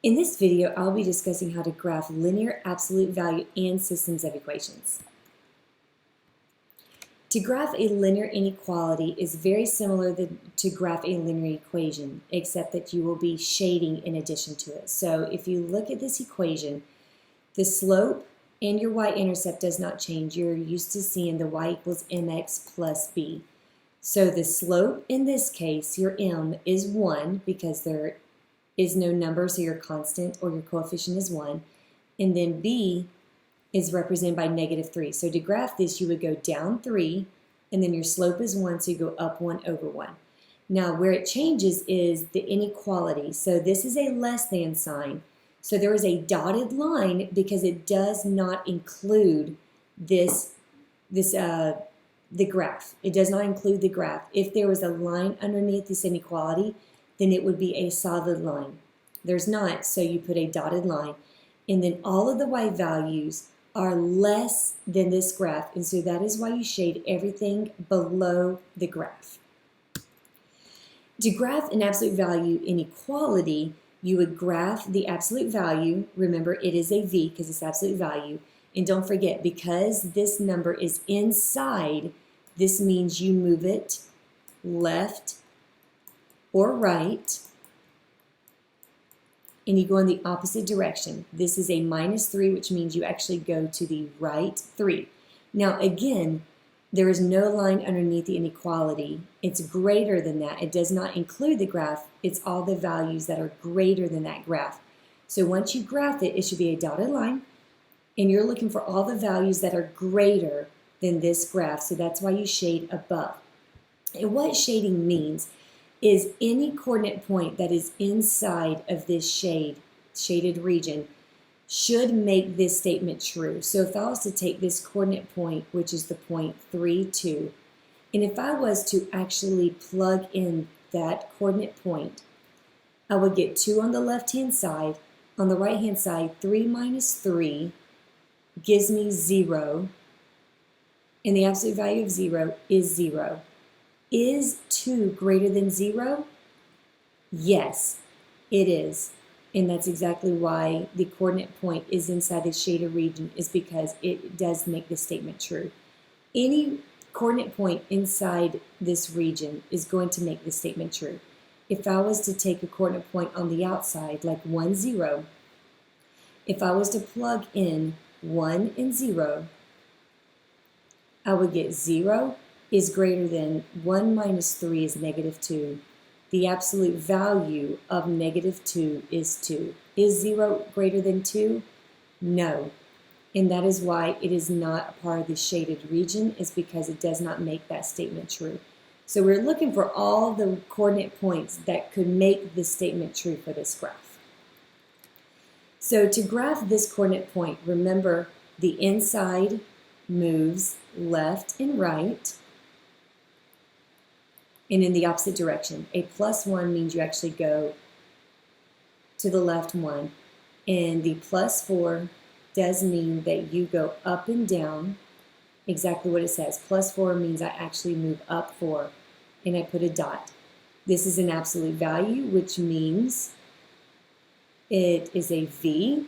In this video, I'll be discussing how to graph linear absolute value and systems of equations. To graph a linear inequality is very similar to graph a linear equation, except that you will be shading in addition to it. So if you look at this equation, the slope and your y-intercept does not change. You're used to seeing the y equals mx plus b. So the slope in this case, your m, is 1 because there is no number, so your constant or your coefficient is 1. And then b is represented by -3. So to graph this, you would go down 3, and then your slope is 1, so you go up 1 over 1. Now, where it changes is the inequality. So this is a less than sign. So there is a dotted line because it does not include the graph. It does not include the graph. If there was a line underneath this inequality, then it would be a solid line. There's not, so you put a dotted line. And then all of the y values are less than this graph, and so that is why you shade everything below the graph. To graph an absolute value inequality, you would graph the absolute value. Remember, it is a v because it's absolute value. And don't forget, because this number is inside, this means you move it left or right, and you go in the opposite direction. This is a -3, which means you actually go to the right 3. Now again, there is no line underneath the inequality. It's greater than that. It does not include the graph. It's all the values that are greater than that graph. So once you graph it, it should be a dotted line, and you're looking for all the values that are greater than this graph. So that's why you shade above. And what shading means is any coordinate point that is inside of this shaded region should make this statement true. So if I was to take this coordinate point, which is the point 3, 2, and if I was to actually plug in that coordinate point, I would get 2 on the left-hand side. On the right-hand side, 3 minus 3 gives me 0, and the absolute value of 0 is 0. Is 2 greater than 0? Yes, it is. And that's exactly why the coordinate point is inside the shaded region, is because it does make this statement true. Any coordinate point inside this region is going to make this statement true. If I was to take a coordinate point on the outside, like 1, 0, if I was to plug in 1 and 0, I would get 0 is greater than 1 minus 3 is -2. The absolute value of -2 is 2. Is 0 greater than 2? No. And that is why it is not a part of the shaded region, is because it does not make that statement true. So we're looking for all the coordinate points that could make this statement true for this graph. So to graph this coordinate point, remember the inside moves left and right, and in the opposite direction. A +1 means you actually go to the left 1, and the +4 does mean that you go up and down, exactly what it says. +4 means I actually move up 4, and I put a dot. This is an absolute value, which means it is a V.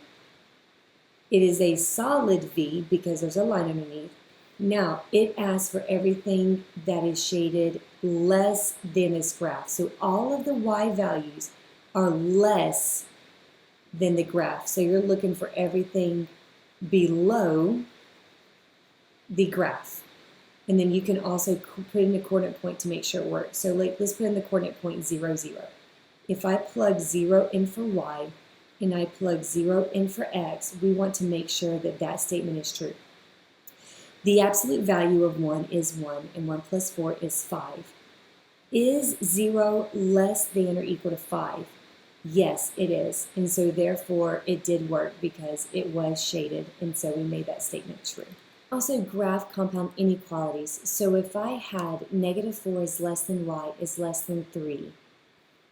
It is a solid V because there's a line underneath. Now, it asks for everything that is shaded less than this graph. So all of the y values are less than the graph. So you're looking for everything below the graph. And then you can also put in a coordinate point to make sure it works. So let's put in the coordinate point 0, 0. If I plug 0 in for y and I plug 0 in for x, we want to make sure that that statement is true. The absolute value of 1 is 1, and 1 plus 4 is 5. Is 0 less than or equal to 5? Yes, it is. And so therefore it did work because it was shaded, and so we made that statement true. Also graph compound inequalities. So if I had -4 is less than y is less than 3,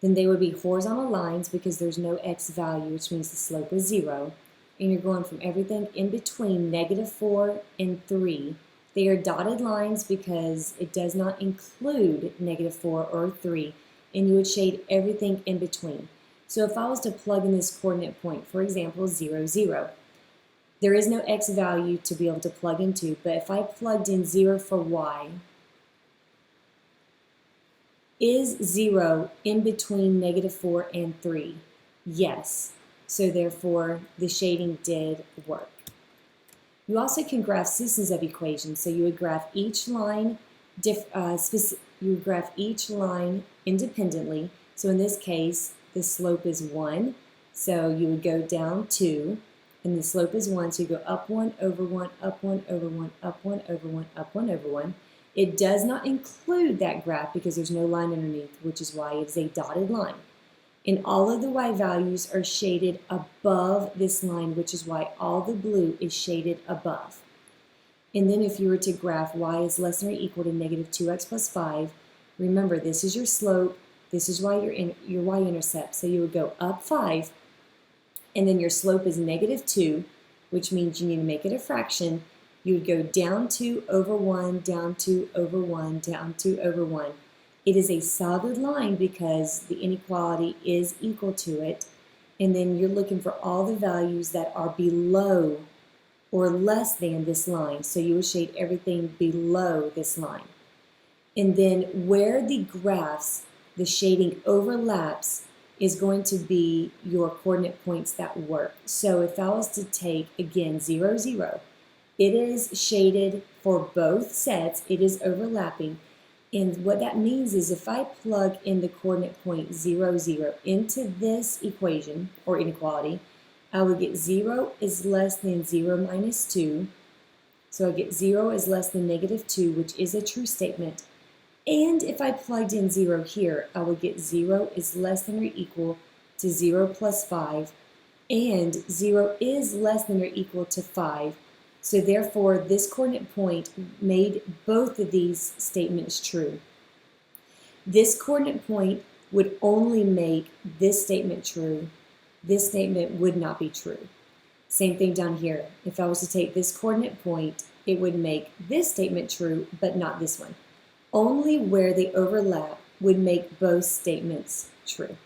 then they would be horizontal lines because there's no x value, which means the slope is 0. And you're going from everything in between -4 and 3. They are dotted lines because it does not include -4 or 3, and you would shade everything in between. So if I was to plug in this coordinate point, for example, 0, 0, there is no x value to be able to plug into, but if I plugged in 0 for y, is 0 in between -4 and 3? Yes. So therefore, the shading did work. You also can graph systems of equations. So you would graph each line, independently. So in this case, the slope is 1. So you would go down 2, and the slope is 1. So you go up 1 over 1, up 1 over 1, up 1 over 1, up 1 over 1. It does not include that graph because there's no line underneath, which is why it's a dotted line. And all of the y values are shaded above this line, which is why all the blue is shaded above. And then if you were to graph y is less than or equal to -2x plus 5, remember this is your slope, this is why your y-intercept. So you would go up 5, and then your slope is -2, which means you need to make it a fraction. You would go down 2 over 1, down 2 over 1, down 2 over 1. It is a solid line because the inequality is equal to it. And then you're looking for all the values that are below or less than this line. So you will shade everything below this line. And then where the graphs, the shading overlaps, is going to be your coordinate points that work. So if I was to take, again, 0, 0, it is shaded for both sets. It is overlapping. And what that means is if I plug in the coordinate point 0, 0 into this equation or inequality, I would get 0 is less than 0 minus 2. So I get 0 is less than -2, which is a true statement. And if I plugged in 0 here, I would get 0 is less than or equal to 0 plus 5. And 0 is less than or equal to 5. So therefore, this coordinate point made both of these statements true. This coordinate point would only make this statement true. This statement would not be true. Same thing down here. If I was to take this coordinate point, it would make this statement true, but not this one. Only where they overlap would make both statements true.